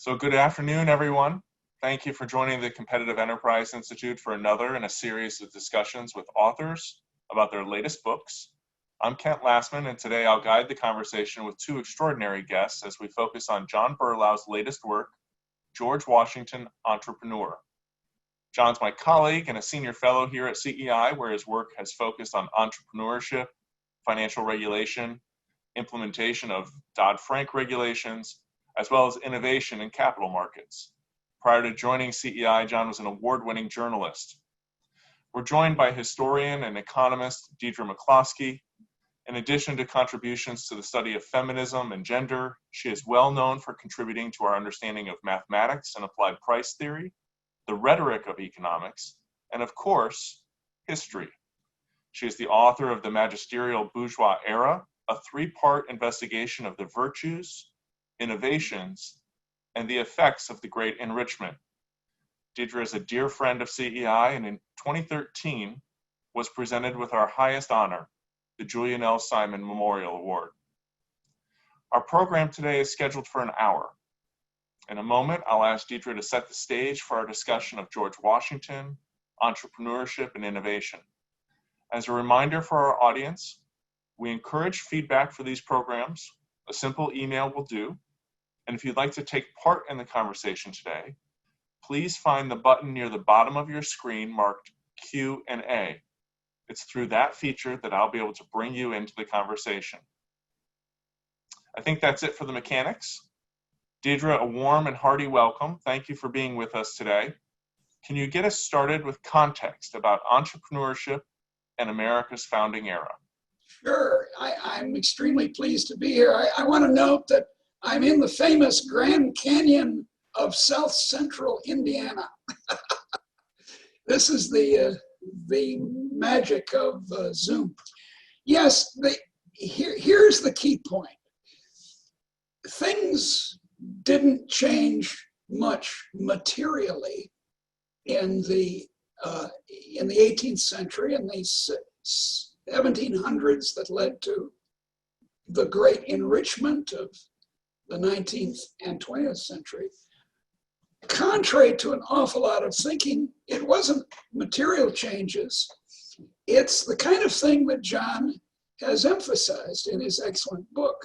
So good afternoon, everyone. Thank you for joining the Competitive Enterprise Institute for another in a series of discussions with authors about their latest books. I'm Kent Lassman, and today I'll guide the conversation with two extraordinary guests as we focus on John Berlau's latest work, George Washington, Entrepreneur. John's my colleague and a senior fellow here at CEI, where his work has focused on entrepreneurship, financial regulation, implementation of Dodd-Frank regulations, as well as innovation in capital markets. Prior to joining CEI, John was an award-winning journalist. We're joined by historian and economist Deirdre McCloskey. In addition to contributions to the study of feminism and gender, she is well known for contributing to our understanding of mathematics and applied price theory, the rhetoric of economics, and of course, history. She is the author of The Magisterial Bourgeois Era, a three-part investigation of the virtues, innovations, and the effects of the Great Enrichment. Deirdre is a dear friend of CEI and in 2013 was presented with our highest honor, the Julian L. Simon Memorial Award. Our program today is scheduled for an hour. In a moment, I'll ask Deirdre to set the stage for our discussion of George Washington, entrepreneurship, and innovation. As a reminder for our audience, we encourage feedback for these programs. A simple email will do. And if you'd like to take part in the conversation today, please find the button near the bottom of your screen marked Q&A. It's through that feature that I'll be able to bring you into the conversation. I think that's it for the mechanics. Deirdre, a warm and hearty welcome. Thank you for being with us today. Can you get us started with context about entrepreneurship and America's founding era? Sure, I'm extremely pleased to be here. I want to note that I'm in the famous Grand Canyon of South Central Indiana. This is the magic of Zoom. Yes, here's the key point. Things didn't change much materially in the 18th century and the 1700s that led to the Great Enrichment of the 19th and 20th century. Contrary to an awful lot of thinking, it wasn't material changes. It's the kind of thing that John has emphasized in his excellent book.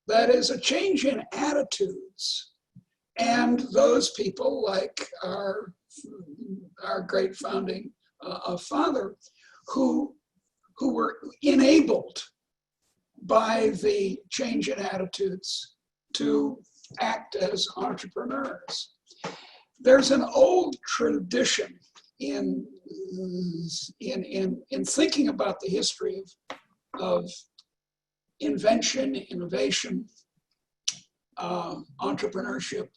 That is a change in attitudes. And those people like our great founding father who were enabled by the change in attitudes to act as entrepreneurs. There's an old tradition in thinking about the history of invention, innovation, entrepreneurship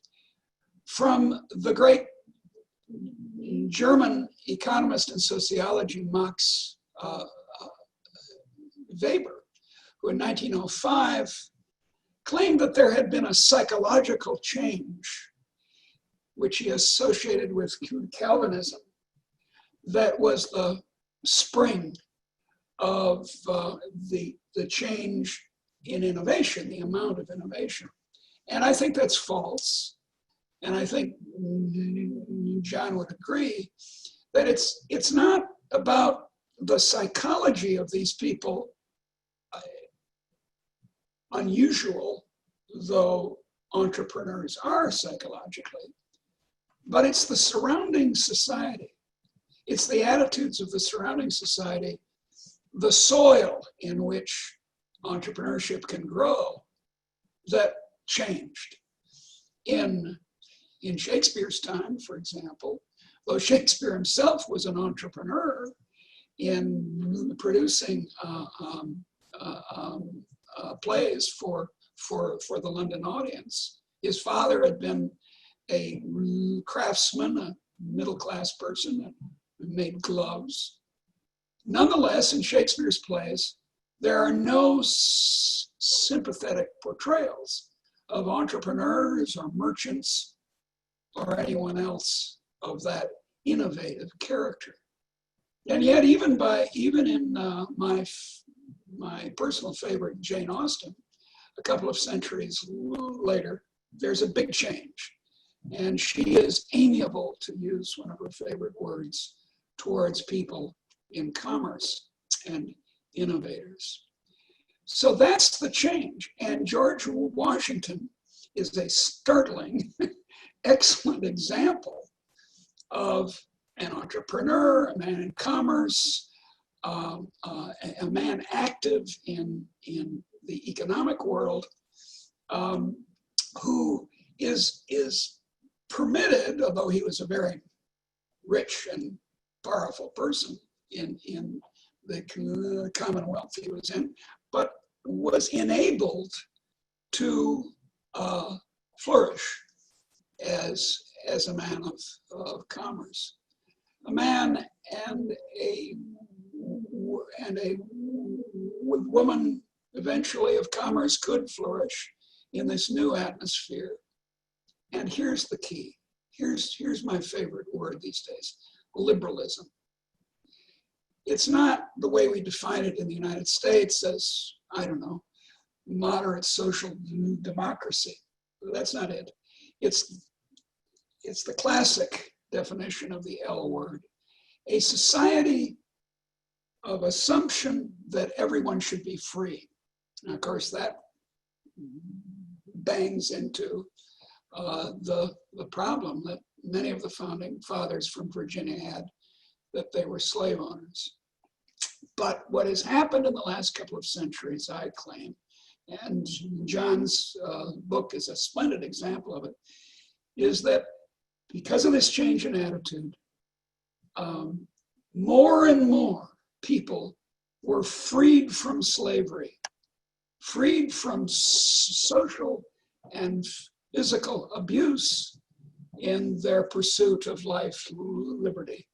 from the great German economist and sociology Max Weber, who in 1905 claimed that there had been a psychological change, which he associated with Calvinism, that was the spring of the change in innovation, the amount of innovation. And I think that's false. And I think John would agree that it's not about the psychology of these people, unusual though entrepreneurs are psychologically, but it's the surrounding society. It's the attitudes of the surrounding society, the soil in which entrepreneurship can grow, that changed. In Shakespeare's time, for example, though Shakespeare himself was an entrepreneur in producing plays for the London audience, his father had been a craftsman, a middle-class person, who made gloves. Nonetheless, in Shakespeare's plays, there are no sympathetic portrayals of entrepreneurs or merchants or anyone else of that innovative character. And yet, even in my personal favorite, Jane Austen, a couple of centuries later, there's a big change. And she is amiable, to use one of her favorite words, towards people in commerce and innovators. So that's the change. And George Washington is a startling, excellent example of an entrepreneur, a man in commerce, a man active in the economic world, who is permitted, although he was a very rich and powerful person in the Commonwealth he was in, but was enabled to flourish as a man of commerce. A man and a woman eventually of commerce could flourish in this new atmosphere. And here's the key. Here's my favorite word these days: liberalism. It's not the way we define it in the United States as, I don't know, moderate social democracy. That's not it. It's the classic definition of the L word: a society of assumption that everyone should be free. And of course, that bangs into the problem that many of the founding fathers from Virginia had, that they were slave owners. But what has happened in the last couple of centuries, I claim, and John's book is a splendid example of it, is that because of this change in attitude, more and more people were freed from slavery, freed from social and physical abuse in their pursuit of life, liberty,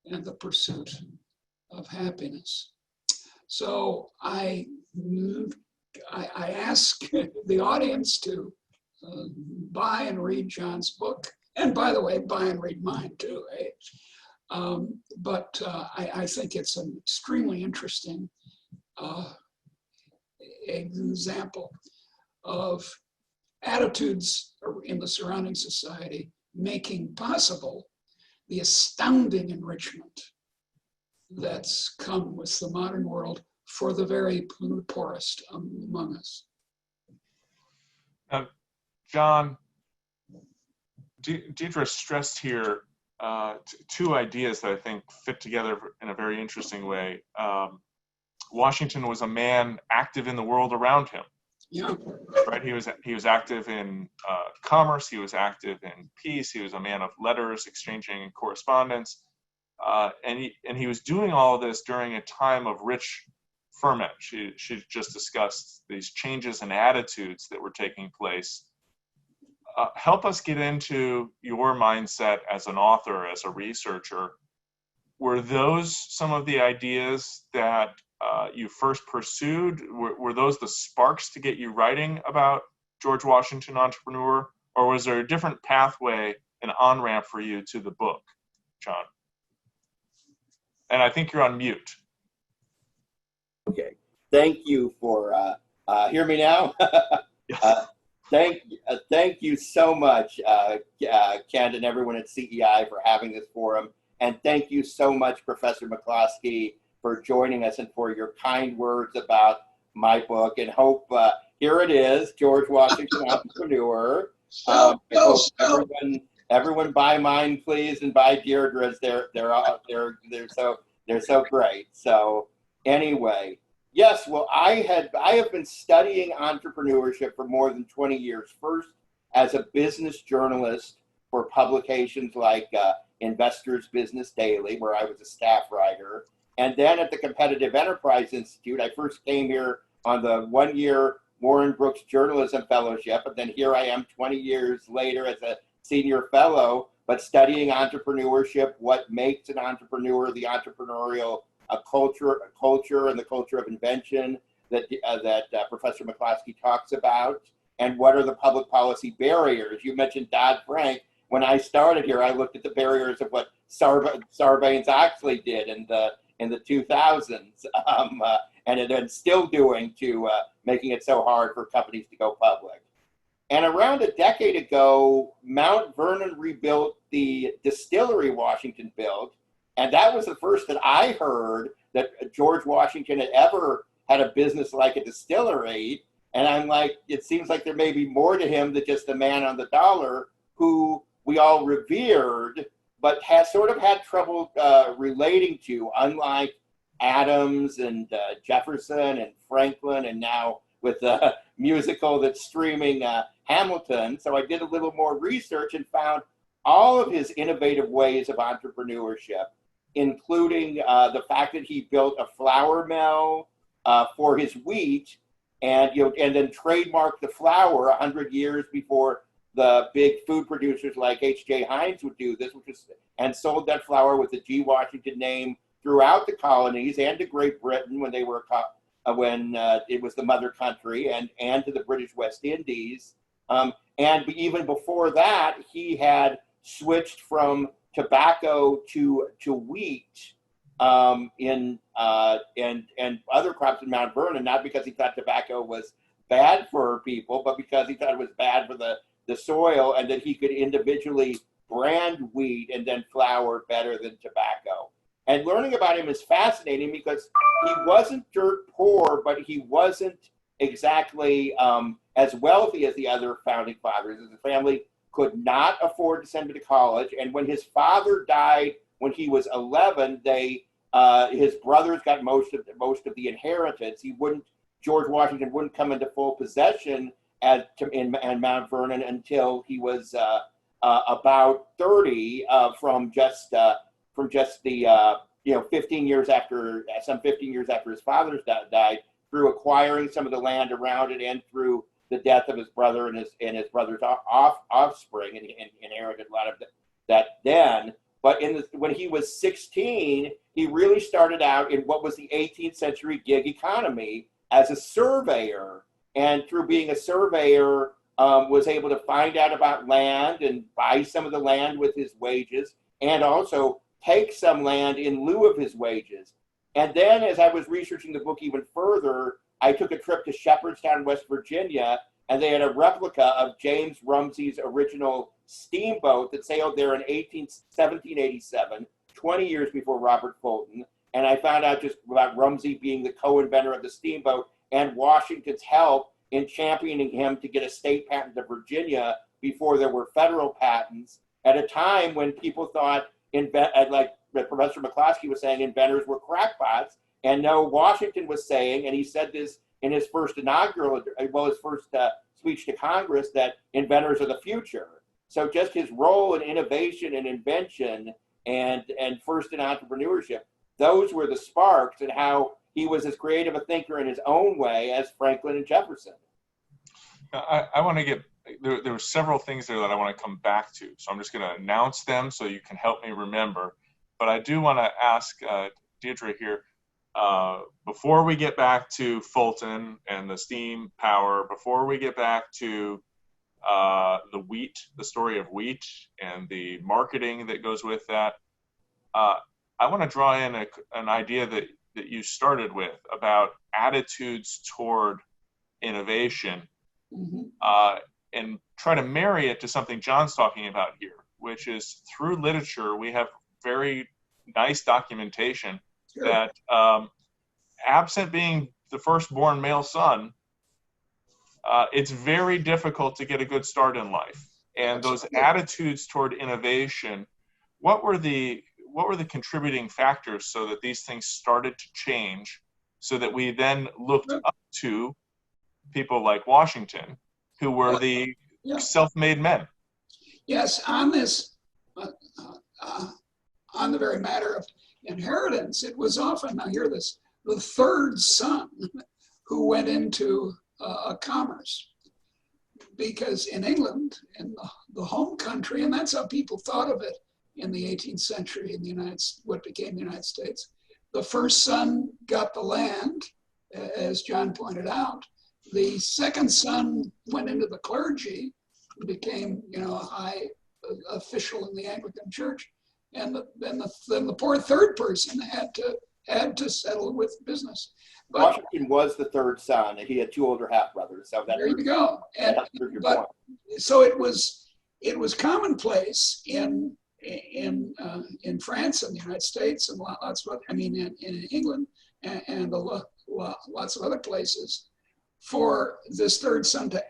and the pursuit of happiness. So I ask the audience to buy and read John's book, and by the way, buy and read mine too. Eh? But I think it's an extremely interesting example of attitudes in the surrounding society making possible the astounding enrichment that's come with the modern world for the very poorest among us. John, Deirdre stressed here two ideas that I think fit together in a very interesting way. Washington was a man active in the world around him. Yeah. Right. He was active in commerce. He was active in peace. He was a man of letters, exchanging correspondence, and he was doing all of this during a time of rich ferment. She just discussed these changes in attitudes that were taking place. Help us get into your mindset as an author, as a researcher. Were those some of the ideas that you first pursued? Were those the sparks to get you writing about George Washington entrepreneur, or was there a different pathway, an on-ramp for you to the book, John? And I think you're on mute. Okay, thank you for, hear me now? Thank you so much, Kent and everyone at CEI for having this forum. And thank you so much, Professor McCloskey, for joining us and for your kind words about my book. And hope, here it is, George Washington Entrepreneur. Everyone buy mine, please, and buy Deirdre's. They're so great. So anyway, yes, well, I have been studying entrepreneurship for more than 20 years. First, as a business journalist for publications like Investors Business Daily, where I was a staff writer. And then at the Competitive Enterprise Institute, I first came here on the one-year Warren Brooks Journalism Fellowship, and then here I am 20 years later as a senior fellow, but studying entrepreneurship, what makes an entrepreneur, the entrepreneurial culture, and the culture of invention that Professor McCloskey talks about, and what are the public policy barriers. You mentioned Dodd-Frank. When I started here, I looked at the barriers of what Sarbanes-Oxley did in the 2000s, and it's still doing to making it so hard for companies to go public. And around a decade ago, Mount Vernon rebuilt the distillery Washington built. And that was the first that I heard that George Washington had ever had a business like a distillery. And I'm like, it seems like there may be more to him than just the man on the dollar who we all revered, but has sort of had trouble relating to, unlike Adams and Jefferson and Franklin, and now with the musical that's streaming Hamilton. So I did a little more research and found all of his innovative ways of entrepreneurship, including the fact that he built a flour mill for his wheat, and and then trademarked the flour 100 years before the big food producers like H.J. Heinz would do this, and sold that flour with the G. Washington name throughout the colonies and to Great Britain when they were when it was the mother country, and to the British West Indies. And even before that, he had switched from tobacco to wheat and other crops in Mount Vernon, not because he thought tobacco was bad for people, but because he thought it was bad for the soil, and that he could individually brand wheat and then flour better than tobacco. And learning about him is fascinating because he wasn't dirt poor, but he wasn't exactly as wealthy as the other founding fathers. His family could not afford to send him to college. And when his father died when he was 11, his brothers got most of the inheritance. George Washington wouldn't come into full possession in Mount Vernon until he was about 30, from just the 15 years after his father died, through acquiring some of the land around it and through the death of his brother and his brother's offspring, and inherited a lot of that then. But when he was 16, he really started out in what was the 18th century gig economy as a surveyor. And through being a surveyor, was able to find out about land and buy some of the land with his wages, and also take some land in lieu of his wages. And then, as I was researching the book even further, I took a trip to Shepherdstown, West Virginia, and they had a replica of James Rumsey's original steamboat that sailed there in 1787, 20 years before Robert Fulton. And I found out just about Rumsey being the co-inventor of the steamboat and Washington's help in championing him to get a state patent to Virginia before there were federal patents, at a time when people thought, like Professor McCloskey was saying, inventors were crackpots. And no, Washington was saying, and he said this in his first speech to Congress, that inventors are the future. So just his role in innovation and invention and first in entrepreneurship, those were the sparks, and how he was as creative a thinker in his own way as Franklin and Jefferson. I want to get, there were several things there that I want to come back to. So I'm just going to announce them so you can help me remember. But I do want to ask Deirdre here, before we get back to Fulton and the steam power, before we get back to the story of wheat and the marketing that goes with that, I want to draw in an idea that you started with about attitudes toward innovation, and try to marry it to something John's talking about here, which is through literature, we have very nice documentation that absent being the firstborn male son, it's very difficult to get a good start in life. And those attitudes toward innovation, what were the contributing factors so that these things started to change, so that we then looked up to people like Washington, who were the self-made men? Yes, on this, on the very matter of inheritance, it was often, now hear this, the third son who went into commerce. Because in England, in the home country, and that's how people thought of it in the 18th century in what became the United States, the first son got the land, as John pointed out. The second son went into the clergy, became a high official in the Anglican Church, and then the poor third person had had to settle with business. But Washington was the third son, and he had two older half brothers. So there you go. that helps prove your But point. so it was commonplace in France and the United States and lots of other, in England and lots of other places for this third son to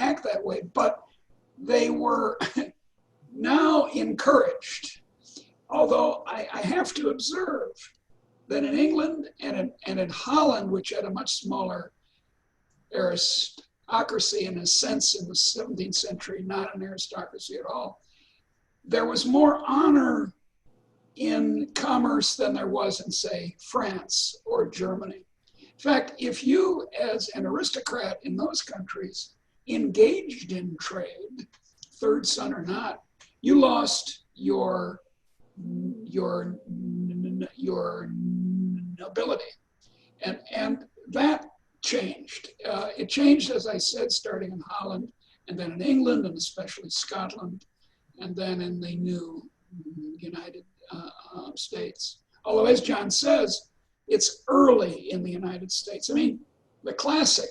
act that way. But they were now encouraged, although I have to observe that in England and in Holland, which had a much smaller aristocracy in a sense in the 17th century, not an aristocracy at all, there was more honor in commerce than there was in, say, France or Germany. In fact, if you, as an aristocrat in those countries, engaged in trade, third son or not, you lost your nobility. And that changed. It changed, as I said, starting in Holland, and then in England, and especially Scotland, and then in the new United States. Although, as John says, it's early in the United States. The classic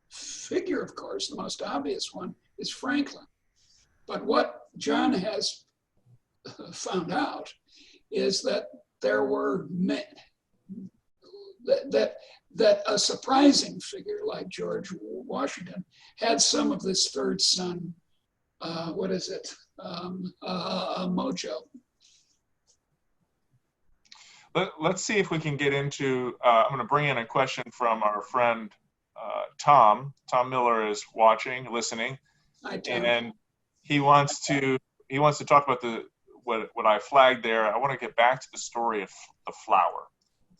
figure, of course, the most obvious one, is Franklin. But what John has found out is that there were that a surprising figure like George Washington had some of this third son, mojo. Let's see if we can get into, I'm going to bring in a question from our friend Tom. Tom Miller is watching, listening. Hi, Tom. And he wants to talk about what I flagged there. I want to get back to the story of the flower.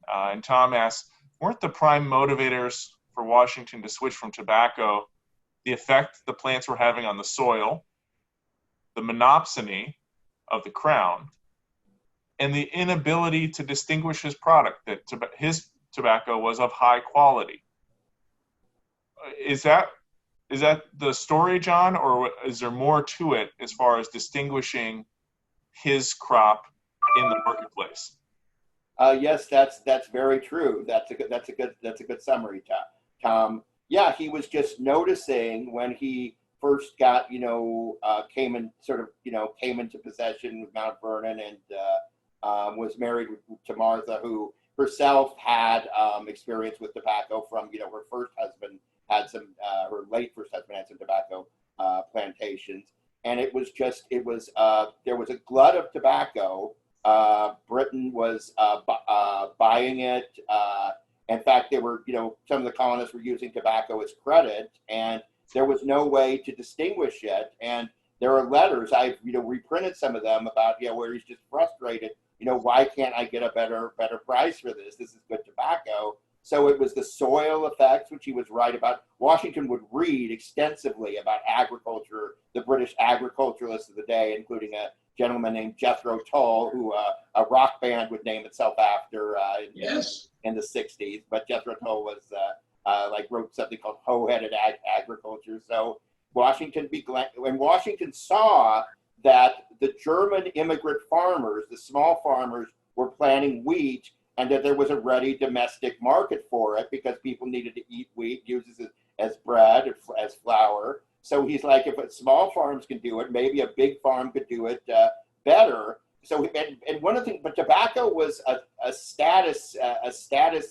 And Tom asks, weren't the prime motivators for Washington to switch from tobacco the effect the plants were having on the soil, the monopsony of the crown, and the inability to distinguish his product, that his tobacco was of high quality? Is that the story, John, or is there more to it as far as distinguishing his crop in the marketplace? Yes, that's very true. That's a good summary, Tom. Yeah, he was just noticing when he first got came into possession of Mount Vernon and was married to Martha, who herself had experience with tobacco from her first husband had some her late first husband had some tobacco plantations, and there was a glut of tobacco. Britain was buying it. In fact, they were, some of the colonists were using tobacco as credit, and there was no way to distinguish it. And there are letters, I've, reprinted some of them about, where he's just frustrated. Why can't I get a better price for this? This is good tobacco. So it was the soil effects, which he was right about. Washington would read extensively about agriculture, the British agriculturalists of the day, including a gentleman named Jethro Tull, who a rock band would name itself after in the 60s. But Jethro Tull was wrote something called Hoe-Headed Agriculture. So Washington saw that the German immigrant farmers, the small farmers, were planting wheat, and that there was a ready domestic market for it because people needed to eat wheat, use it as bread, as flour. So he's like, if small farms can do it, maybe a big farm could do it better. So, and one of the things, but tobacco was a status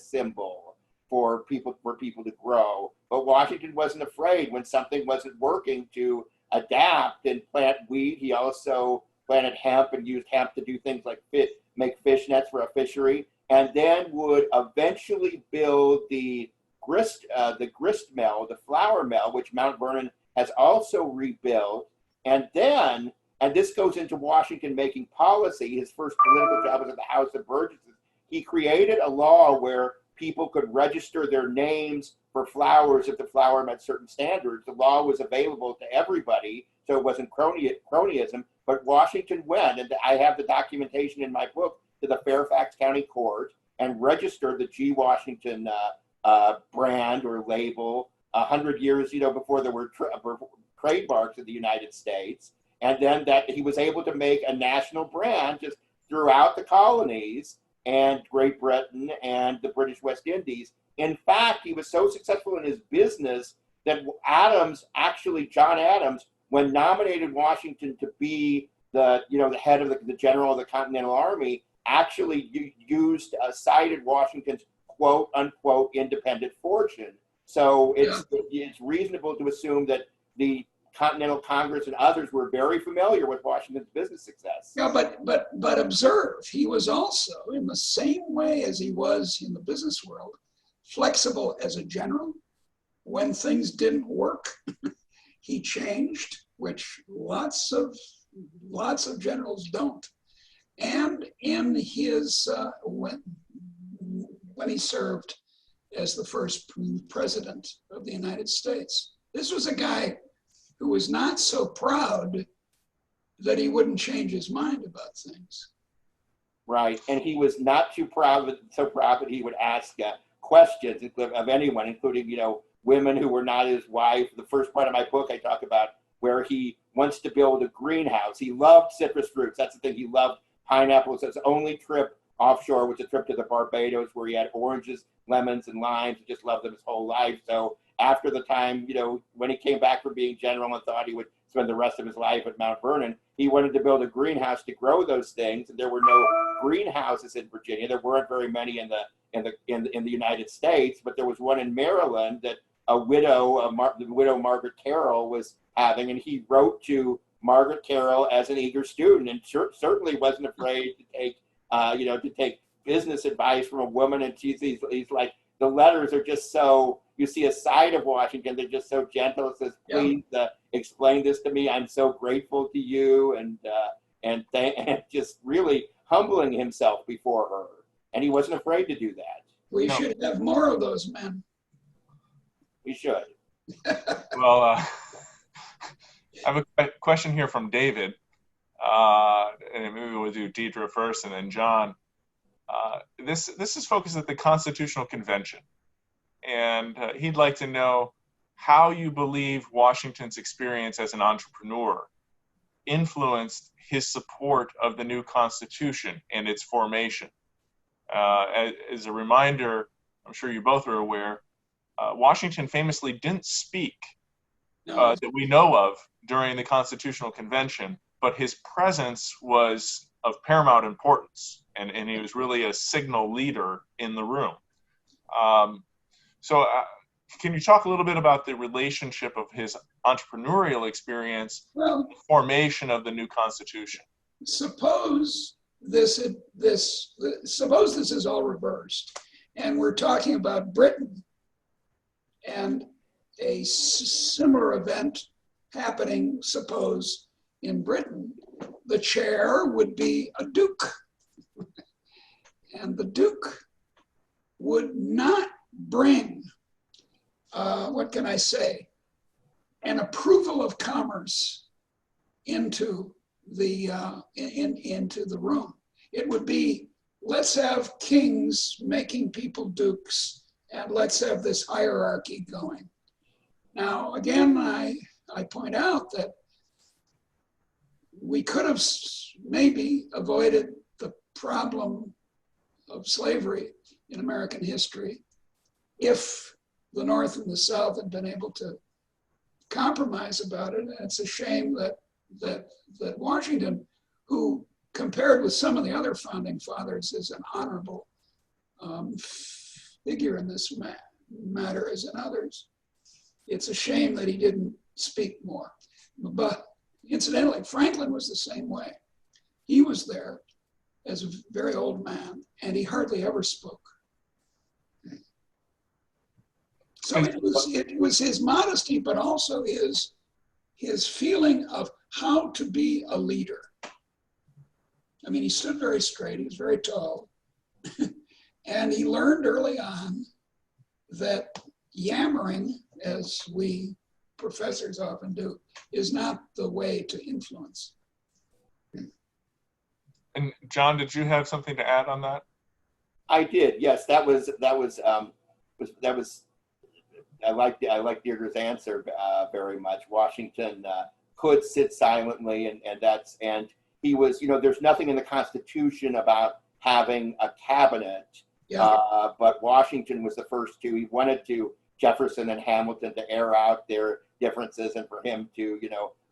symbol for people to grow. But Washington wasn't afraid when something wasn't working to adapt and plant wheat. He also planted hemp and used hemp to do things like make fish nets for a fishery, and then would eventually build the grist mill, the flour mill, which Mount Vernon has also rebuilt. And then, and this goes into Washington making policy, his first political job was at the House of Burgesses. He created a law where people could register their names for flowers if the flower met certain standards. The law was available to everybody, so it wasn't cronyism, but Washington went, and I have the documentation in my book, to the Fairfax County Court and registered the G. Washington brand or label 100 years, before there were trademarks in the United States. and then that he was able to make a national brand just throughout the colonies and Great Britain and the British West Indies. In fact, he was so successful in his business that John Adams, when nominated Washington to be the head of the general of the Continental Army, actually cited Washington's quote unquote independent fortune. So it's reasonable to assume that the Continental Congress and others were very familiar with Washington's business success. Yeah, but observe, he was also, in the same way as he was in the business world, flexible as a general. When things didn't work, he changed, which lots of generals don't. And in his when he served as the first president of the United States, this was a guy who was not so proud that he wouldn't change his mind about things. Right, and he was not so proud that he would ask questions of anyone, including women who were not his wife. The first part of my book, I talk about where he wants to build a greenhouse. He loved citrus fruits. That's the thing. He loved pineapples. His only trip offshore was a trip to the Barbados, where he had oranges, lemons, and limes. He just loved them his whole life. So after the time, when he came back from being general and thought he would spend the rest of his life at Mount Vernon, he wanted to build a greenhouse to grow those things. And there were no greenhouses in Virginia. There weren't very many in the United States, but there was one in Maryland that the widow Margaret Carroll was having, and he wrote to Margaret Carroll as an eager student, and certainly wasn't afraid to take business advice from a woman. And he's like, the letters are just so, you see a side of Washington, they're just so gentle. It says, please explain this to me. I'm so grateful to you, and just really humbling himself before her. And he wasn't afraid to do that. We should have more of those men. We should. Well, I have a question here from David, and maybe we'll do Deirdre first and then John. This is focused at the Constitutional Convention, and he'd like to know how you believe Washington's experience as an entrepreneur influenced his support of the new Constitution and its formation. As a reminder, I'm sure you both are aware, Washington famously didn't speak that we know of during the Constitutional Convention, but his presence was of paramount importance, and he was really a signal leader in the room. So can you talk a little bit about the relationship of his entrepreneurial experience and the formation of the new Constitution? Suppose this is all reversed, and we're talking about Britain and a similar event happening, suppose, in Britain. The chair would be a duke, and the duke would not bring, what can I say, an approval of commerce into the into the room. It would be, let's have kings making people dukes, and let's have this hierarchy going. Now, again, I point out that we could have maybe avoided the problem of slavery in American history if the North and the South had been able to compromise about it. And it's a shame that Washington, who compared with some of the other founding fathers is an honorable figure in this matter as in others, it's a shame that he didn't speak more. But incidentally, Franklin was the same way. He was there as a very old man, and he hardly ever spoke. So it was his modesty, but also his feeling of how to be a leader. I mean, he stood very straight, he was very tall, and he learned early on that yammering, as we professors often do, is not the way to influence. And John, did you have something to add on that? I did. Yes, that was. I like Deirdre's answer very much. Washington could sit silently, and he was, there's nothing in the Constitution about having a cabinet, but Washington was the first to. He wanted Jefferson and Hamilton to air out their differences and for him to,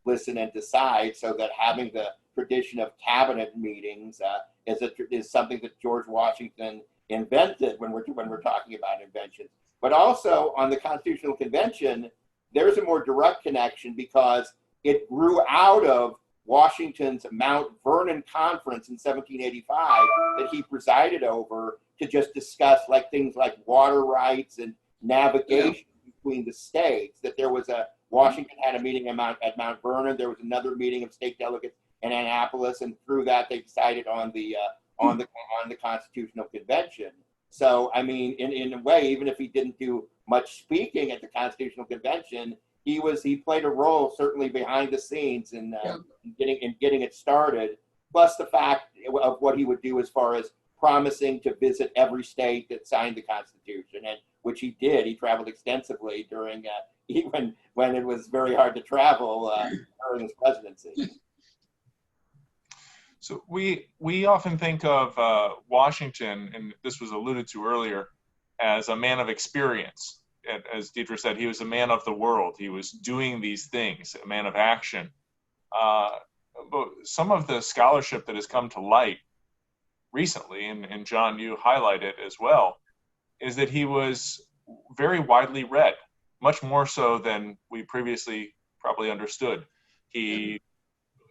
listen and decide, so that having the tradition of cabinet meetings is something that George Washington invented when we're talking about inventions. But also on the Constitutional Convention, there's a more direct connection because it grew out of Washington's Mount Vernon Conference in 1785 that he presided over to just discuss things like water rights and navigation between the states. That there was Washington had a meeting at Mount Vernon. There was another meeting of state delegates in Annapolis, and through that they decided on the Constitutional Convention. So, I mean, in a way, even if he didn't do much speaking at the Constitutional Convention, he played a role certainly behind the scenes in getting it started. Plus the fact of what he would do as far as promising to visit every state that signed the Constitution, and which he did. He traveled extensively during even when it was very hard to travel during his presidency. So we often think of Washington, and this was alluded to earlier, as a man of experience. As Deirdre said, he was a man of the world. He was doing these things, a man of action. But some of the scholarship that has come to light recently, and John, you highlight it as well, is that he was very widely read, much more so than we previously probably understood. He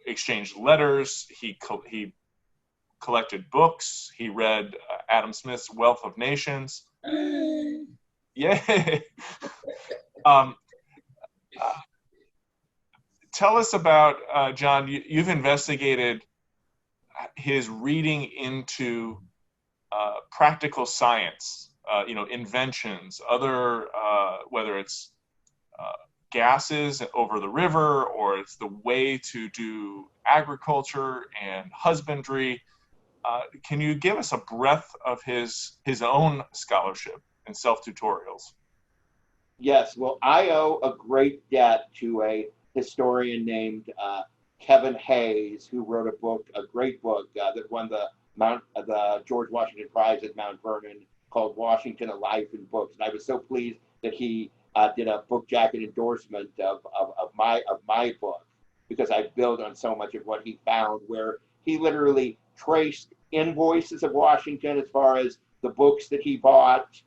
exchanged letters, he collected books, he read Adam Smith's Wealth of Nations. Yay! Tell us about, John, you've investigated his reading into practical science, inventions, other, whether it's gases over the river, or it's the way to do agriculture and husbandry. Can you give us a breadth of his own scholarship and self-tutorials? Yes, well, I owe a great debt to a historian named Kevin Hayes, who wrote a great book that won the George Washington Prize at Mount Vernon, called Washington: A Life in Books. And I was so pleased that he did a book jacket endorsement of my book, because I built on so much of what he found, where he literally traced invoices of Washington as far as the books that he bought,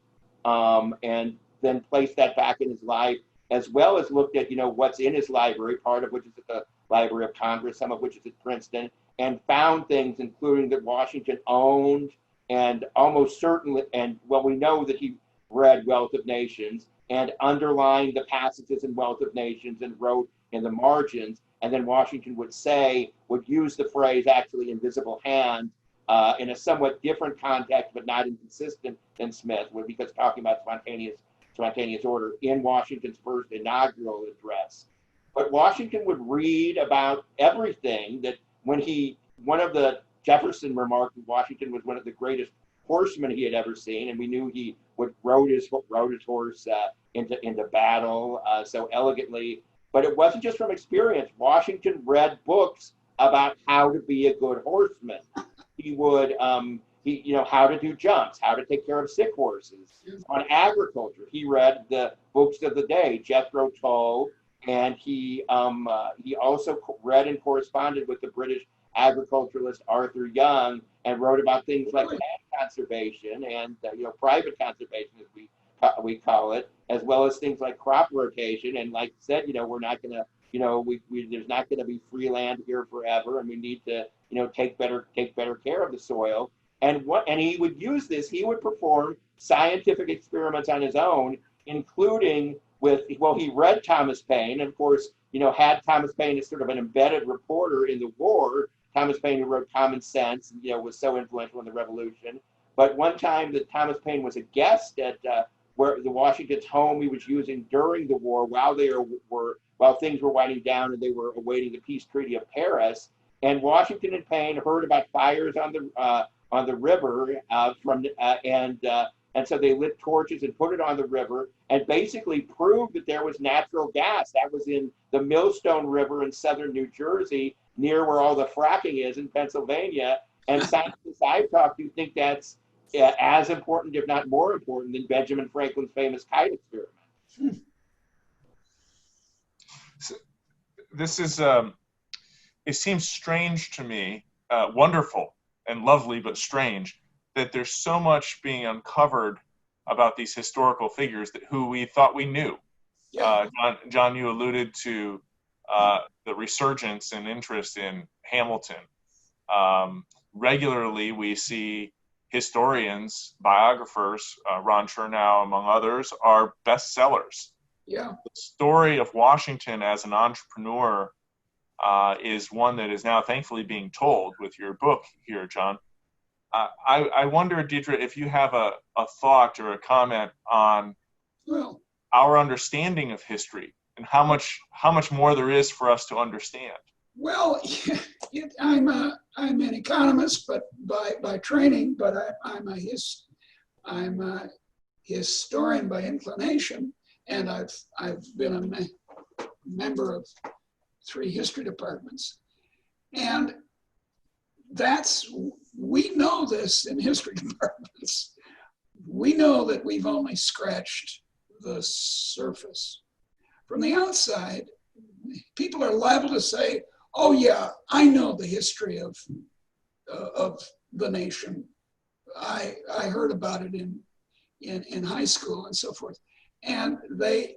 and then placed that back in his life, as well as looked at, what's in his library, part of which is at the Library of Congress, some of which is at Princeton, and found things, including that Washington owned, and almost certainly, we know that he read Wealth of Nations, and underlined the passages in Wealth of Nations and wrote in the margins. And then Washington would use the phrase, actually, invisible hand, in a somewhat different context, but not inconsistent than Smith, because talking about spontaneous order in Washington's first inaugural address. But Washington would read about everything. That one of the Jefferson remarked that Washington was one of the greatest horsemen he had ever seen, and we knew he rode his horse into battle so elegantly. But it wasn't just from experience. Washington read books about how to be a good horseman. He would, how to do jumps, how to take care of sick horses. On agriculture, he read the books of the day, Jethro Tull, and he also read and corresponded with the British agriculturalist Arthur Young, and wrote about things like land conservation and private conservation, as we call it, as well as things like crop rotation. And like I said, we're not going to, there's not going to be free land here forever, and we need to take better care of the soil. And he would use this. He would perform scientific experiments on his own, including he read Thomas Paine, and of course, had Thomas Paine as sort of an embedded reporter in the war. Thomas Paine, who wrote Common Sense, was so influential in the Revolution. But one time that Thomas Paine was a guest at where the Washington's home he was using during the war, while things were winding down and they were awaiting the peace treaty of Paris. And Washington and Paine heard about fires on the river, and And so they lit torches and put it on the river and basically proved that there was natural gas. That was in the Millstone River in southern New Jersey, near where all the fracking is in Pennsylvania. And scientists I've talked to think that's as important, if not more important, than Benjamin Franklin's famous kite experiment. So this is, it seems strange to me, wonderful and lovely, but strange, that there's so much being uncovered about these historical figures who we thought we knew. Yeah. John, you alluded to the resurgence and interest in Hamilton. Regularly, we see historians, biographers, Ron Chernow, among others, are bestsellers. Yeah. The story of Washington as an entrepreneur is one that is now thankfully being told with your book here, John. I wonder, Deirdre, if you have a thought or a comment on our understanding of history and how much more there is for us to understand. Well, I'm an economist, but by training, but I'm a historian by inclination, and I've been a member of 3 history departments, and we know this in history departments. We know that we've only scratched the surface. From the outside, people are liable to say, "Oh yeah, I know the history of the nation. I heard about it in high school and so forth," and they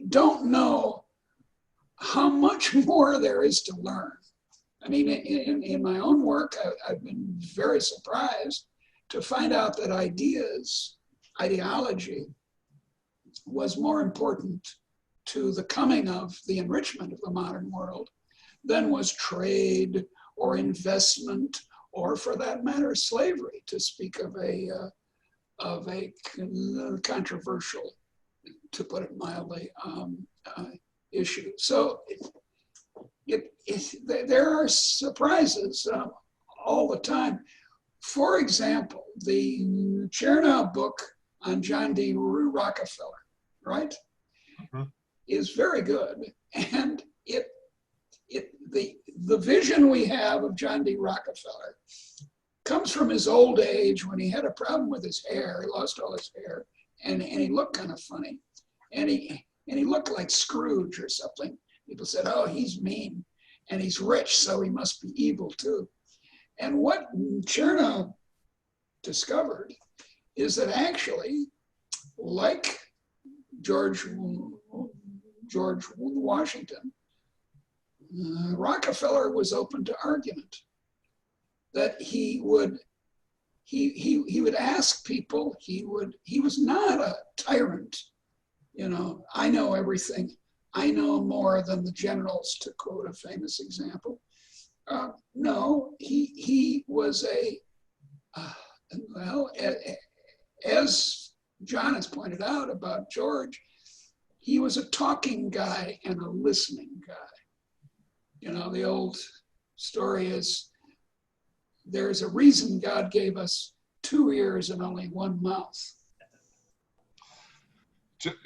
don't know how much more there is to learn. I mean, in my own work, I've been very surprised to find out that ideology was more important to the coming of the enrichment of the modern world than was trade or investment, or for that matter, slavery, to speak of a controversial, to put it mildly, issue. So there are surprises all the time. For example, the Chernow book on John D. Rockefeller, right, is very good, and the vision we have of John D. Rockefeller comes from his old age, when he had a problem with his hair. He lost all his hair, and he looked kind of funny, and he looked like Scrooge or something. People said, "Oh, he's mean, and he's rich, so he must be evil too." And what Chernow discovered is that actually, like George Washington, Rockefeller was open to argument. That he would ask people. He was not a tyrant. I know everything. I know more than the generals, to quote a famous example. No, he was as John has pointed out about George, he was a talking guy and a listening guy. The old story is, there's a reason God gave us 2 ears and only 1 mouth.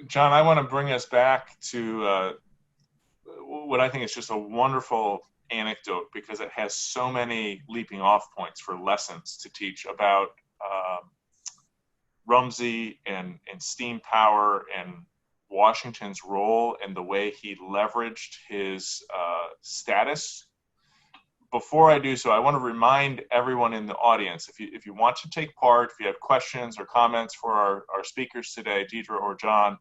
John, I want to bring us back to what I think is just a wonderful anecdote, because it has so many leaping off points for lessons to teach about Rumsey and steam power and Washington's role and the way he leveraged his status. Before I do so, I want to remind everyone in the audience, if you want to take part, if you have questions or comments for our speakers today, Deirdre or John,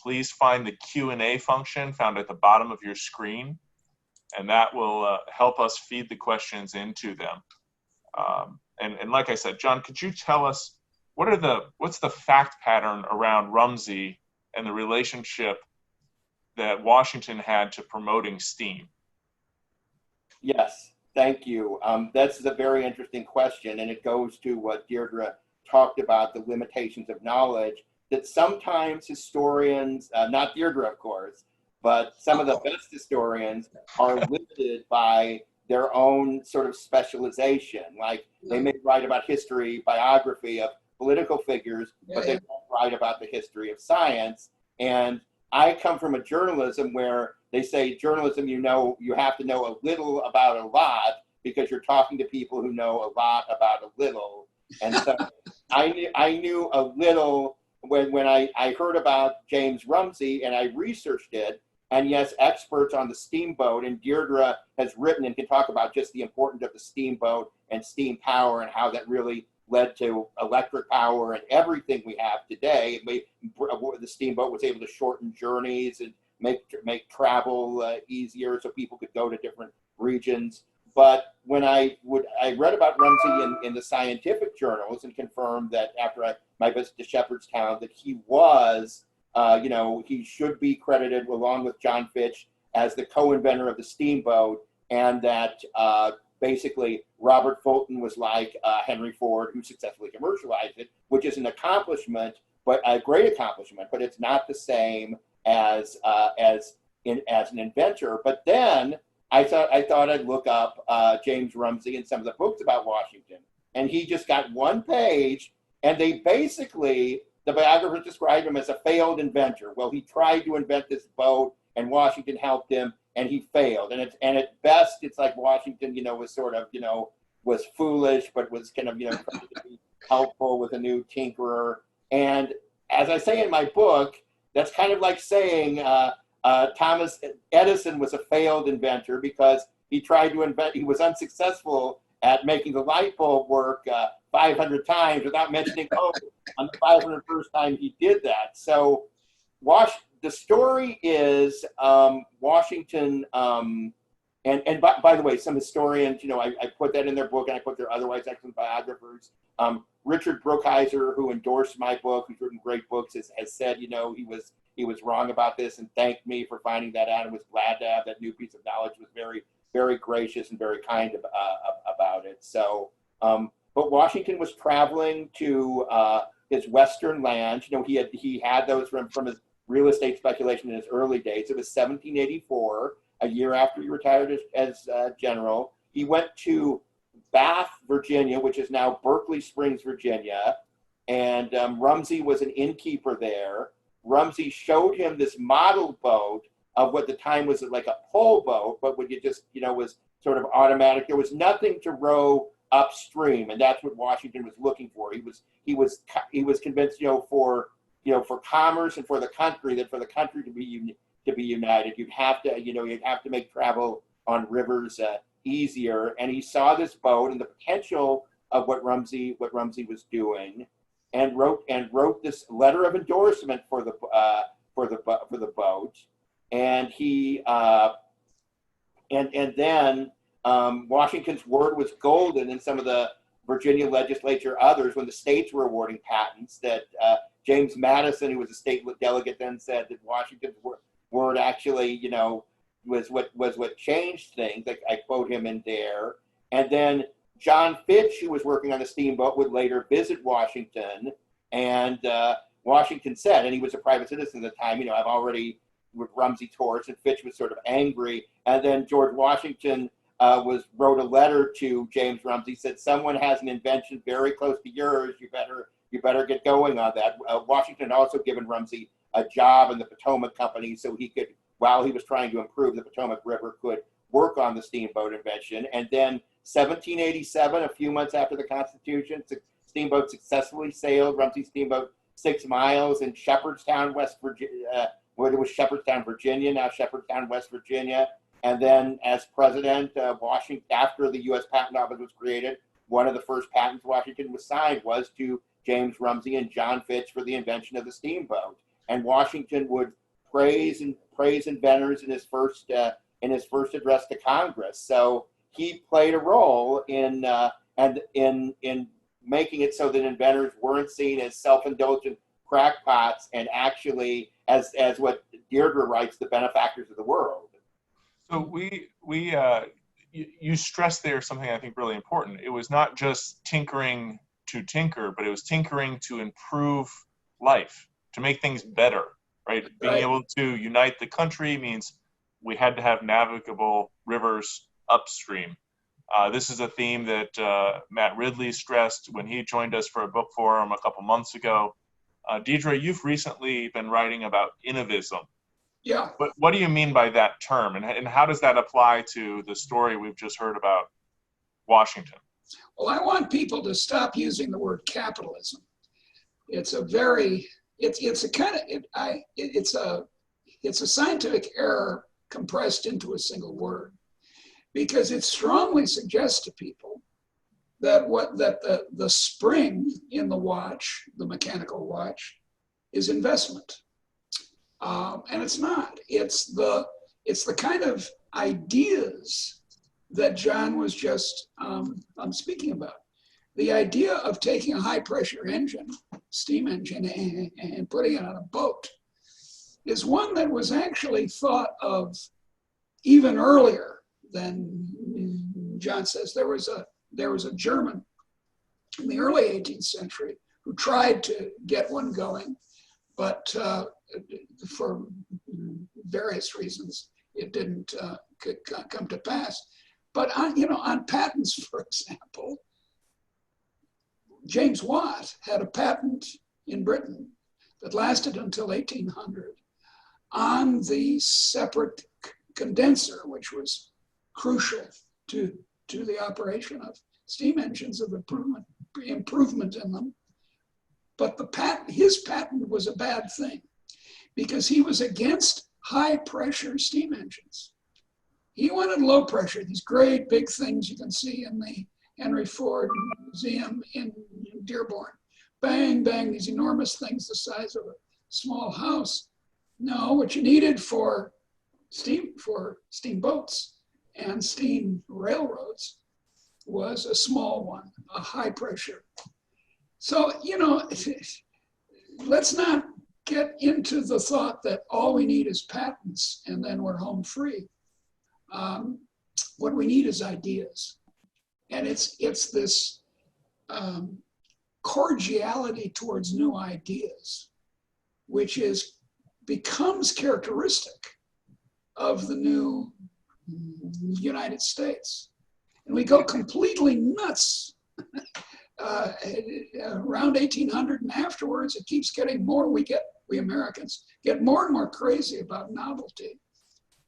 please find the Q&A function found at the bottom of your screen, and that will help us feed the questions into them. And like I said, John, could you tell us what's the fact pattern around Rumsey and the relationship that Washington had to promoting steam? Yes, thank you. That's a very interesting question, and it goes to what Deirdre talked about, the limitations of knowledge, that sometimes historians, not Deirdre, of course, but some of the best historians are limited by their own sort of specialization. Like they may write about history, biography of political figures, but they don't write about the history of science. And I come from a journalism where they say journalism, you have to know a little about a lot because you're talking to people who know a lot about a little. And so I knew a little when I heard about James Rumsey and I researched it. And yes, experts on the steamboat, and Deirdre has written and can talk about just the importance of the steamboat and steam power and how that really led to electric power and everything we have today. The steamboat was able to shorten journeys and make travel easier so people could go to different regions. But when I read about Rumsey in the scientific journals and confirmed that after my visit to Shepherdstown that he was, he should be credited along with John Fitch as the co-inventor of the steamboat, and that basically Robert Fulton was like Henry Ford, who successfully commercialized it, which is an accomplishment, but a great accomplishment, but it's not the same as an inventor. But then I thought I'd look up James Rumsey and some of the books about Washington, and he just got one page, and they basically, the biographers described him as a failed inventor. Well, he tried to invent this boat, and Washington helped him, and he failed. And at best, it's like Washington, was sort of, was foolish, but was kind of, trying to be helpful with a new tinkerer. And as I say in my book, that's kind of like saying Thomas Edison was a failed inventor because he tried to invent, he was unsuccessful at making the light bulb work 500 times without mentioning, on the 501st time he did that. So the story is Washington, and by the way, some historians, I put that in their book, and I put their otherwise excellent biographers. Richard Brookhiser, who endorsed my book, who's written great books, has said, he was wrong about this and thanked me for finding that out and was glad to have that new piece of knowledge, was very, very gracious and very kind about it. So, but Washington was traveling to his western lands. He had those from his real estate speculation in his early days. It was 1784, a year after he retired as general. He went to Bath, Virginia, which is now Berkeley Springs, Virginia, and Rumsey was an innkeeper there. Rumsey showed him this model boat of what the time was like a pole boat, but when you just, was sort of automatic. There was nothing to row upstream, and that's what Washington was looking for. He was convinced, for commerce and for the country, that for the country to be united, you'd have to make travel on rivers easier. And he saw this boat and the potential of what Rumsey was doing, and wrote this letter of endorsement for the boat. And he and then Washington's word was golden in some of the Virginia legislature, others, when the states were awarding patents, that James Madison, who was a state delegate then, said that Washington's word actually, was what changed things. I quote him in there. And then John Fitch, who was working on the steamboat, would later visit Washington, and Washington said, and he was a private citizen at the time, I've already with Rumsey torch, and Fitch was sort of angry. And then George Washington wrote a letter to James Rumsey, said, someone has an invention very close to yours, you better get going on that. Washington had also given Rumsey a job in the Potomac Company, so he could, while he was trying to improve the Potomac River, could work on the steamboat invention. And then 1787, a few months after the Constitution, steamboat successfully sailed, Rumsey steamboat, 6 miles in Shepherdstown, West Virginia, where it was Shepherdstown, Virginia, now Shepherdstown, West Virginia. And then as president, Washington, after the U.S. Patent Office was created, one of the first patents Washington was signed was to James Rumsey and John Fitch for the invention of the steamboat. And Washington would praise inventors in his first address to Congress. So he played a role in making it so that inventors weren't seen as self-indulgent crackpots and actually as what Deirdre writes, the benefactors of the world. So you stressed there something I think really important. It was not just tinkering to tinker, but it was tinkering to improve life, to make things better, right? Being able to unite the country means we had to have navigable rivers upstream. This is a theme that Matt Ridley stressed when he joined us for a book forum a couple months ago. Deirdre, you've recently been writing about innovism. Yeah. But what do you mean by that term, and how does that apply to the story we've just heard about Washington? Well, I want people to stop using the word capitalism. It's a very, it's a kind of, it's a scientific error compressed into a single word, because it strongly suggests to people that the spring in the watch, the mechanical watch, is investment. And it's not. It's the kind of ideas that John was just speaking about. The idea of taking a high pressure engine, steam engine, and putting it on a boat is one that was actually thought of even earlier than John says. There was a German in the early 18th century who tried to get one going, but for various reasons, it didn't come to pass. But on patents, for example, James Watt had a patent in Britain that lasted until 1800 on the separate condenser, which was crucial to the operation of steam engines, of improvement in them. But his patent was a bad thing because he was against high pressure steam engines. He wanted low pressure, these great big things you can see in the Henry Ford Museum in Dearborn. Bang, bang, these enormous things the size of a small house. No, what you needed for steamboats and steam railroads was a small one, a high pressure. So, let's not get into the thought that all we need is patents and then we're home free. What we need is ideas. And it's this cordiality towards new ideas, which becomes characteristic of the new United States. And we go completely nuts around 1800 and afterwards. It keeps getting more, we Americans get more and more crazy about novelty,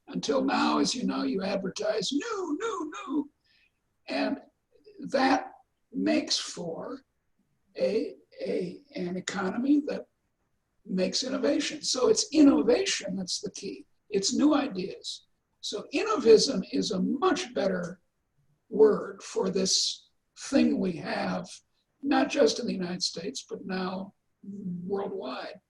until now, as you know, you advertise new. And that makes for an economy that makes innovation. So it's innovation that's the key. It's new ideas. So innovism is a much better word for this thing we have, not just in the United States, but now worldwide.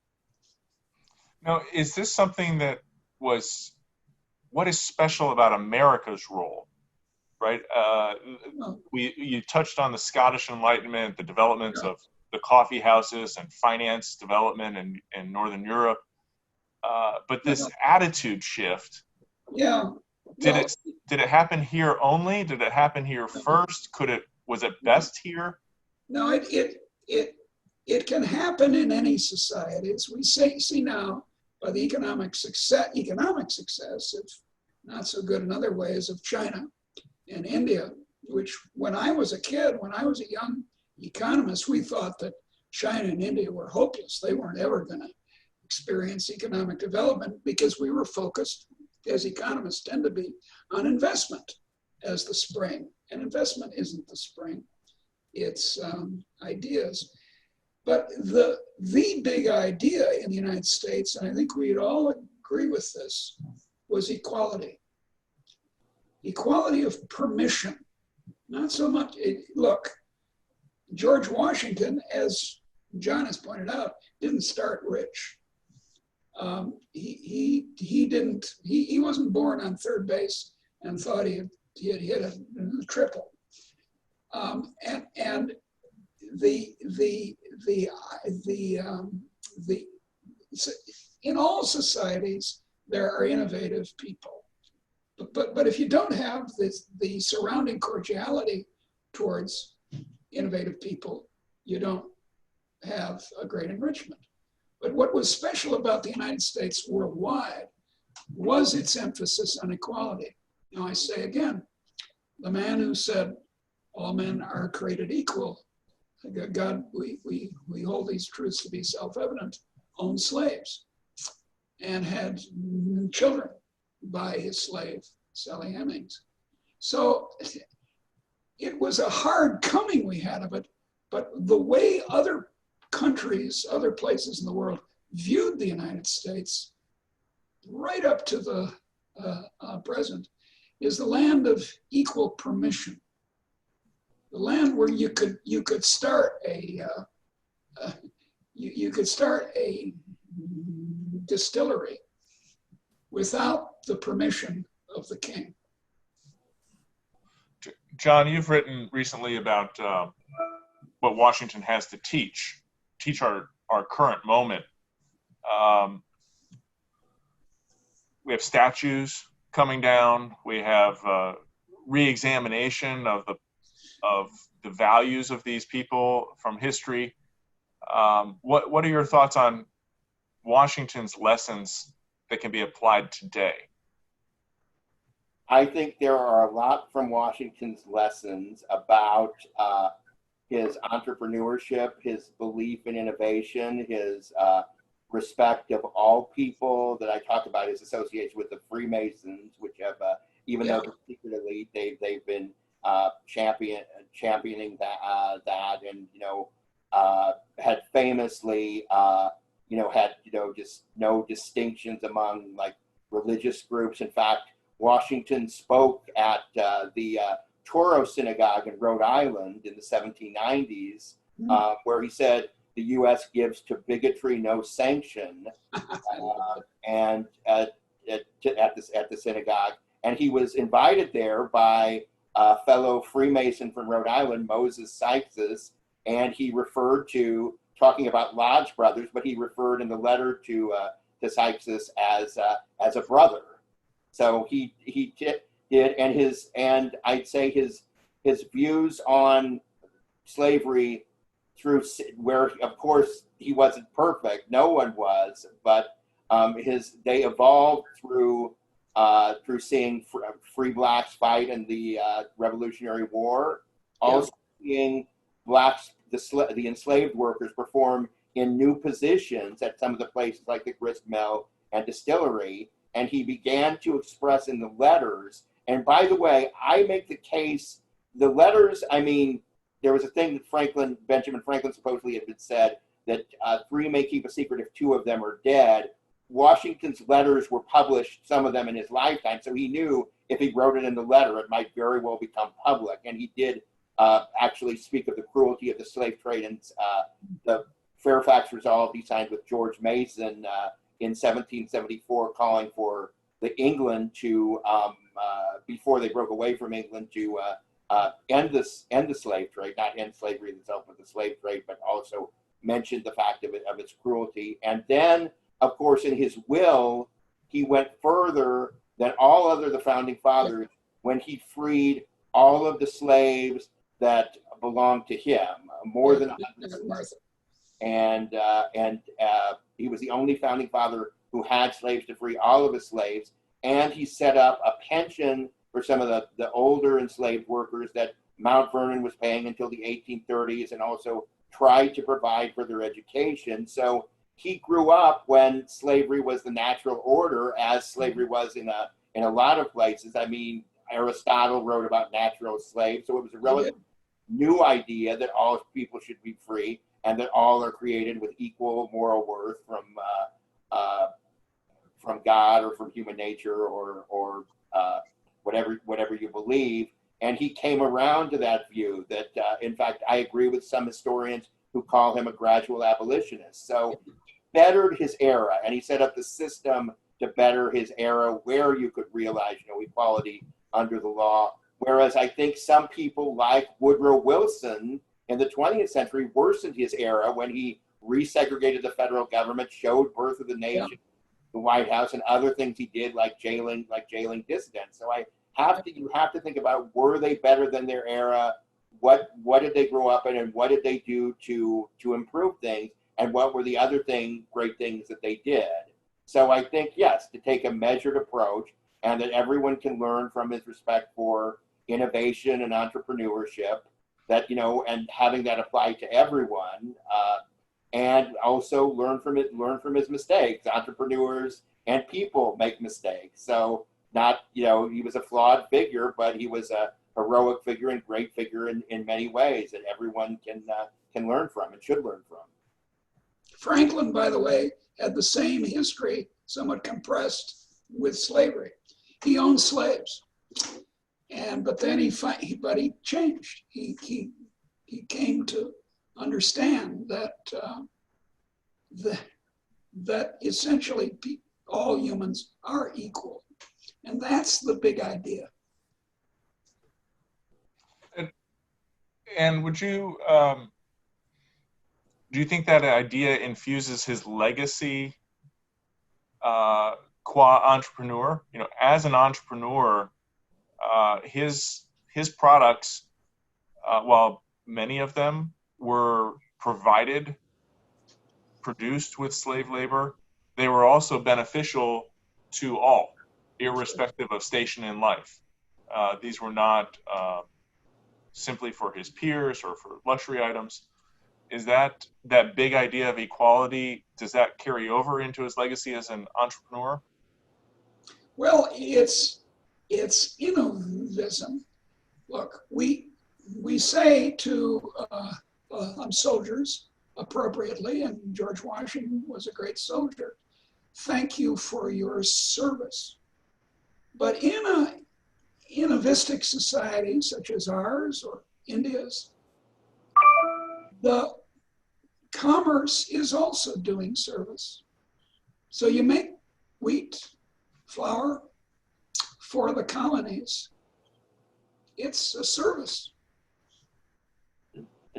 Now, is this something that what is special about America's role, right? You touched on the Scottish Enlightenment, the developments of the coffee houses and finance development in Northern Europe. But this attitude shift, did it happen here only? Did it happen here first? Was it best here? No, it can happen in any society. As we see now by the economic success, if not so good in other ways, of China and India, which when I was a kid, when I was a young economist, we thought that China and India were hopeless. They weren't ever going to experience economic development because we were focused, as economists tend to be, on investment as the spring. And investment isn't the spring, it's ideas. But the big idea in the United States, and I think we'd all agree with this, was equality. Equality of permission. Not so much, look, George Washington, as John has pointed out, didn't start rich. He wasn't born on third base and thought he had hit a triple. In all societies, there are innovative people. But if you don't have the surrounding cordiality towards innovative people, you don't have a great enrichment. But what was special about the United States worldwide was its emphasis on equality. Now I say again, the man who said all men are created equal, God, we hold these truths to be self-evident, owned slaves and had children by his slave, Sally Hemings. So it was a hard coming we had of it, but the way other countries, other places in the world viewed the United States right up to the present is the land of equal permission. The land where you could start a distillery without the permission of the king. John, you've written recently about what Washington has to teach our current moment. We have statues coming down. We have re-examination of the values of these people from history. What are your thoughts on Washington's lessons that can be applied today? I think there are a lot from Washington's lessons about his entrepreneurship, his belief in innovation, his respect of all people that I talked about, his association with the Freemasons, which have, even though they're secret elite, they've been championing that, and had famously had just no distinctions among like religious groups. In fact, Washington spoke at the Toro Synagogue in Rhode Island in the 1790s, where he said the U.S. gives to bigotry no sanction, and at the synagogue, and he was invited there by a fellow Freemason from Rhode Island, Moses Sykes, and he referred to, talking about Lodge brothers, but he referred in the letter to Sykes as a brother. So he did, and I'd say his views on slavery, through where, of course, he wasn't perfect, no one was, but they evolved through seeing free blacks fight in the Revolutionary War, also seeing blacks, the enslaved workers, perform in new positions at some of the places like the grist mill and distillery. And he began to express in the letters. And by the way, I make the case, the letters, I mean, there was a thing that Benjamin Franklin supposedly had been said, that three may keep a secret if two of them are dead. Washington's letters were published, some of them in his lifetime, so he knew if he wrote it in the letter, it might very well become public. And he did actually speak of the cruelty of the slave trade, and the Fairfax Resolve he signed with George Mason in 1774, calling for the England to, before they broke away from England, to end the slave trade, not end slavery itself, but the slave trade, but also mentioned the fact of its cruelty. And then, of course, in his will, he went further than all other the founding fathers when he freed all of the slaves that belonged to him, more than 100. And he was the only founding father who had slaves to free all of his slaves. And he set up a pension for some of the older enslaved workers that Mount Vernon was paying until the 1830s, and also tried to provide for their education. So he grew up when slavery was the natural order, as slavery was in a lot of places. I mean, Aristotle wrote about natural slaves, so it was a relatively new idea that all people should be free and that all are created with equal moral worth from God or from human nature or whatever you believe. And he came around to that view that, in fact, I agree with some historians who call him a gradual abolitionist. So he bettered his era, and he set up the system to better his era where you could realize, equality under the law. Whereas I think some people like Woodrow Wilson in the 20th century worsened his era when he resegregated the federal government, showed Birth of the Nation, the White House, and other things he did, like jailing dissidents. So you have to think about, were they better than their era? What did they grow up in, and what did they do to improve things? And what were the other great things that they did? So I think, yes, to take a measured approach, and that everyone can learn from his respect for innovation and entrepreneurship, that, you know, and having that apply to everyone, and also learn from his mistakes. Entrepreneurs and people make mistakes. So not, you know, he was a flawed figure, but he was a heroic figure and great figure in many ways that everyone can learn from and should learn from. Franklin, by the way, had the same history, somewhat compressed, with slavery. He owned slaves, but then he changed. He came to understand that essentially all humans are equal, and that's the big idea. And would you do you think that idea infuses his legacy qua entrepreneur? You know, as an entrepreneur, his products, while many of them were produced with slave labor, they were also beneficial to all, irrespective of station in life. These were not simply for his peers or for luxury items. Is that big idea of equality, does that carry over into his legacy as an entrepreneur? Well, it's innovism. Look, we say to soldiers appropriately, and George Washington was a great soldier, thank you for your service. But in a innovistic society such as ours or India's, the commerce is also doing service. So you make wheat, flour for the colonies. It's a service.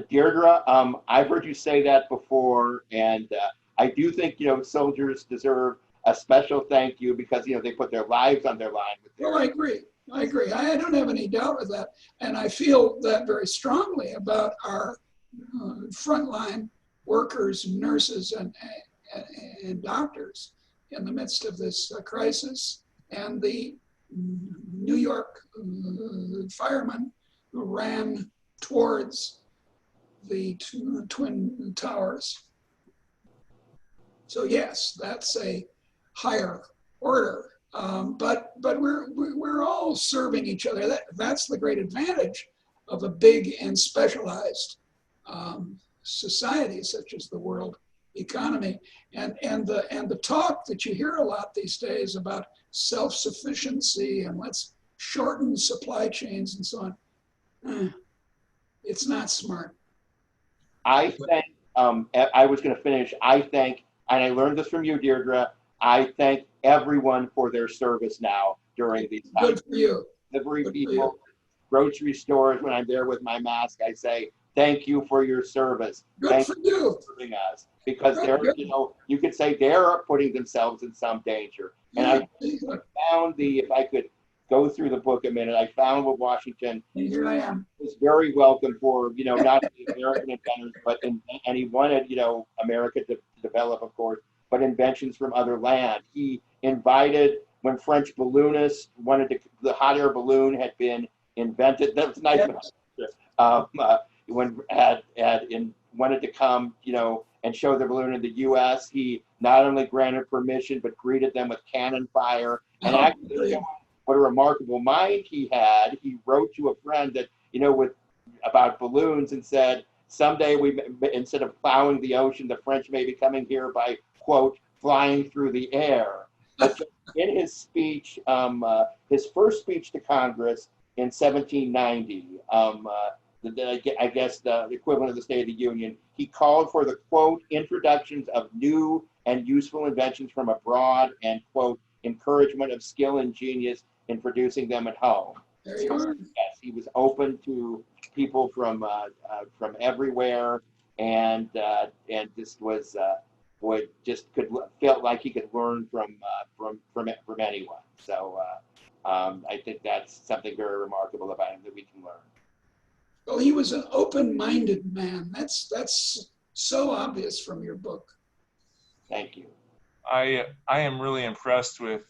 Deirdre, I've heard you say that before, and I do think, you know, soldiers deserve a special thank you because, you know, they put their lives on their line. Well, I agree. I don't have any doubt with that. And I feel that very strongly about our frontline workers, nurses, and doctors in the midst of this crisis, and the New York firemen who ran towards the Twin Towers. So yes, that's a higher order, but we're all serving each other. That's the great advantage of a big and specialized society such as the world economy, and the talk that you hear a lot these days about self-sufficiency and let's shorten supply chains and so on. It's not smart. I think, I was going to finish, I think, and I learned this from you, Deirdre, I thank everyone for their service now during these times. Good for you. Delivery people, grocery stores, when I'm there with my mask, I say, thank you for your service. Good for you. For serving us. Because they're, you know, you could say they're putting themselves in some danger. And I found if I could go through the book a minute, I found what Washington Here I am. was very welcome for, you know, not the American inventors, but and he wanted, you know, America to develop, of course, but inventions from other land. He invited, when French balloonists the hot air balloon had been invented, that was nice. When wanted to come, you know, and show the balloon in the U.S., he not only granted permission, but greeted them with cannon fire. And actually, what a remarkable mind he had. He wrote to a friend that, you know, about balloons and said, someday instead of plowing the ocean, the French may be coming here by, quote, flying through the air. But in his speech, his first speech to Congress in 1790, I guess the equivalent of the State of the Union, he called for the, quote, introductions of new and useful inventions from abroad and, quote, encouragement of skill and genius in producing them at home. There you are. Yes, he was open to people from everywhere, and this was felt like he could learn from anyone. So I think that's something very remarkable about him that we can learn. Well, he was an open-minded man. That's so obvious from your book. Thank you. I am really impressed with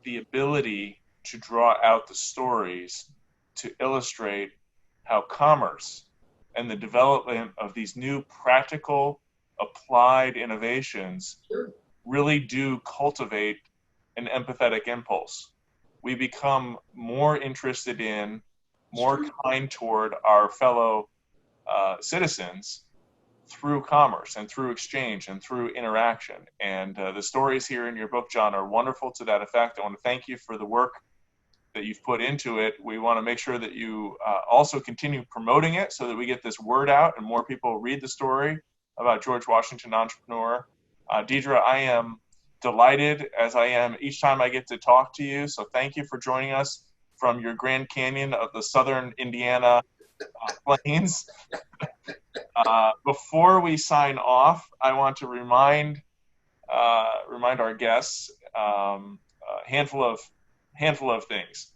the ability to draw out the stories to illustrate how commerce and the development of these new practical applied innovations Sure. really do cultivate an empathetic impulse. We become more interested in, more kind toward our fellow citizens through commerce and through exchange and through interaction. And the stories here in your book, John, are wonderful to that effect. I want to thank you for the work that you've put into it. We want to make sure that you also continue promoting it so that we get this word out and more people read the story about George Washington entrepreneur. Deirdre, I am delighted as I am each time I get to talk to you. So thank you for joining us from your Grand Canyon of the southern Indiana plains. Before we sign off, I want to remind our guests a handful of things.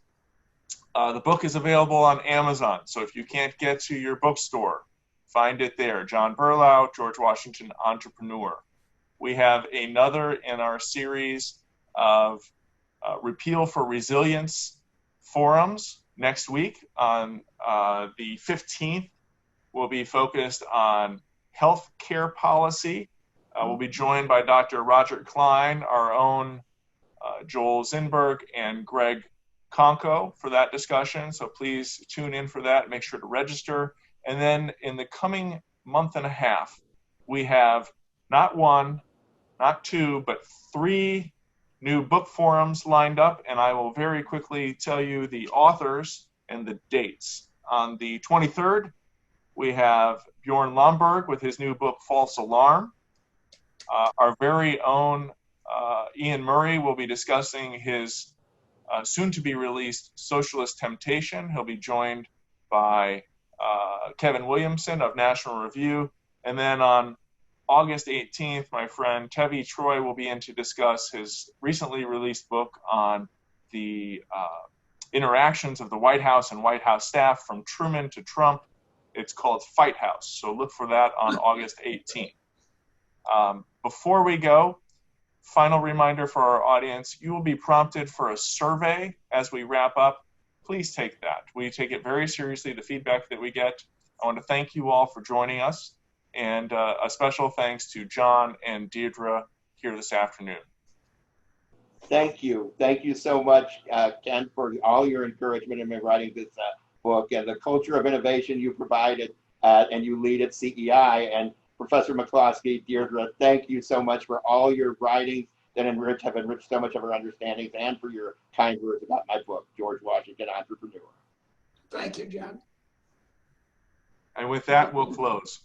The book is available on Amazon, so if you can't get to your bookstore, find it there. John Berlau, George Washington Entrepreneur. We have another in our series of Repeal for Resilience forums next week on the 15th. We'll be focused on healthcare policy. We'll be joined by Dr. Roger Klein, our own Joel Zinberg, and Greg Conco for that discussion. So please tune in for that. Make sure to register. And then in the coming month and a half, we have not one, not two, but 3 new book forums lined up. And I will very quickly tell you the authors and the dates. On the 23rd, we have Bjorn Lomborg with his new book, False Alarm. Our very own Ian Murray will be discussing his soon-to-be-released Socialist Temptation. He'll be joined by Kevin Williamson of National Review. And then on August 18th, my friend Tevi Troy will be in to discuss his recently released book on the interactions of the White House and White House staff from Truman to Trump. It's called Fight House, so look for that on August 18th. Before we go, final reminder for our audience, you will be prompted for a survey as we wrap up. Please take that. We take it very seriously, the feedback that we get. I want to thank you all for joining us, and a special thanks to John and Deirdre here this afternoon. Thank you. Thank you so much, Ken, for all your encouragement in writing this book and the culture of innovation you provided and you lead at CEI. And Professor McCloskey, Deirdre, thank you so much for all your writings that have enriched so much of our understandings and for your kind words about my book, George Washington Entrepreneur. Thank you, John. And with that, we'll close.